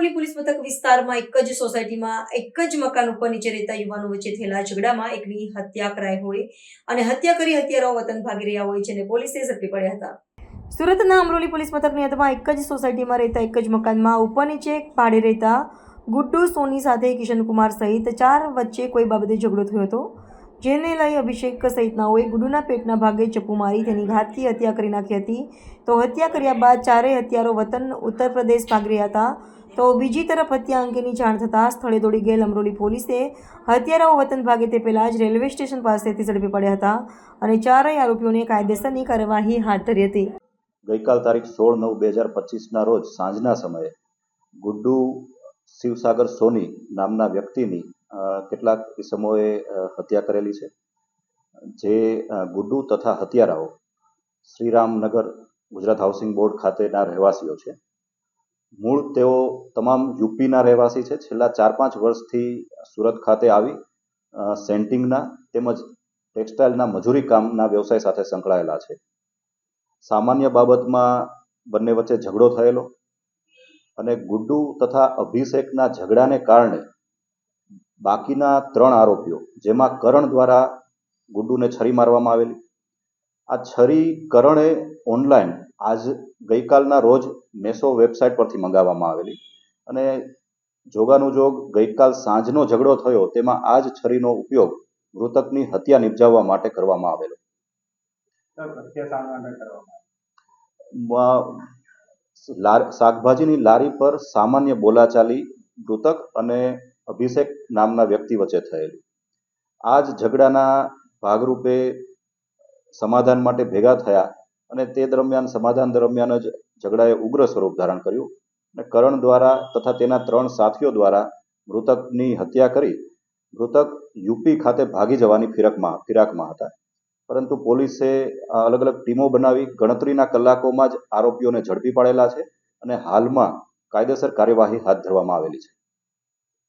Amroli police મથક વિસ્તારમાં એક જ સોસાયટીમાં એક જ મકાન ઉપર નીચે રહેતા યુવાનો વચ્ચે થયેલા ઝઘડામાં એકની હત્યા કરાઈ હોય અને હત્યા કરી હત્યારાઓ વતન ભાગી રહ્યા હોય જેને પોલીસે ઝડપી પડ્યા હતા। સુરતના અમરોલી પોલીસ મથકની હદમાં એક જ સોસાયટીમાં રહેતા એક જ મકાનમાં ઉપર નીચે ભાડે રહેતા ગુડ્ડુ સોની સાથે કિશનકુમાર સહિત 4 વચ્ચે કોઈ બાબતે ઝઘડો થયો હતો, જેને લઈ અભિષેક સહિતનાઓએ ગુડ્ડુના પેટના ભાગે ચપ્પુ મારી તેની ઘાતકી હત્યા કરી નાખી હતી। તો હત્યા કર્યા બાદ ચારેય હત્યારો વતન ઉત્તર પ્રદેશ ભાગી રહ્યા હતા। તો બીજી તરફ હત્યા અંગેની જાણ થતાં સ્થળે દોડી ગયેલ અમરોલી પોલીસે હત્યારાઓ વતન ભાગે તે પહેલા જ રેલવે સ્ટેશન પાસેથી ઝડપી પડ્યા હતા અને ચારેય આરોપીઓને કાયદેસરની કાર્યવાહી હાથ ધરી હતી। ગઈકાલ તારીખ 16/9/2025ના રોજ સાંજના સમયે ગુડ્ડુ શિવસાગર સોની નામના વ્યક્તિની કેટલાક ઇસમોએ હત્યા કરેલી છે, જે ગુડ્ડુ તથા હત્યારાઓ શ્રીરામનગર ગુજરાત હાઉસિંગ બોર્ડ ખાતેના રહેવાસીઓ છે। મૂળ તેઓ તમામ યુપીના રહેવાસી છે। છેલ્લા 4-5 વર્ષથી સુરત ખાતે આવી સેન્ટિંગના તેમજ ટેક્સટાઇલના મજૂરી કામના વ્યવસાય સાથે સંકળાયેલા છે। સામાન્ય બાબતમાં બંને વચ્ચે ઝઘડો થયેલો અને ગુડ્ડુ તથા અભિષેકના ઝઘડાને કારણે બાકીના 3 આરોપીઓ, જેમાં કરણ દ્વારા ગુડ્ડુને છરી મારવામાં આવેલી। આ છરી કરણે ઓનલાઈન ગઈકાલના રોજ મેસો વેબસાઇટ પરથી મંગાવવામાં આવેલી અને જોગાનુજોગ ગઈકાલ સાંજનો ઝઘડો થયો તેમાં આ જ છરીનો ઉપયોગ મૃતકની હત્યા નિપજાવવા માટે કરવામાં આવેલો। શાકભાજીની લારી પર સામાન્ય બોલાચાલી મૃતક અને અભિષેક નામના વ્યક્તિ વચ્ચે થયેલી। આ જ ઝઘડાના ભાગરૂપે સમાધાન માટે ભેગા થયા અને તે દરમિયાન સમાધાન દરમિયાન જ ઝઘડાએ ઉગ્ર સ્વરૂપ ધારણ કર્યું અને કરણ દ્વારા તથા તેના 3 સાથીઓ દ્વારા મૃતકની હત્યા કરી મૃતક યુપી ખાતે ભાગી જવાની ફિરાકમાં હતા, પરંતુ પોલીસે અલગ અલગ ટીમો બનાવી ગણતરીના કલાકોમાં જ આરોપીઓને ઝડપી પાડેલા છે અને હાલમાં કાયદેસર કાર્યવાહી હાથ ધરવામાં આવેલી છે।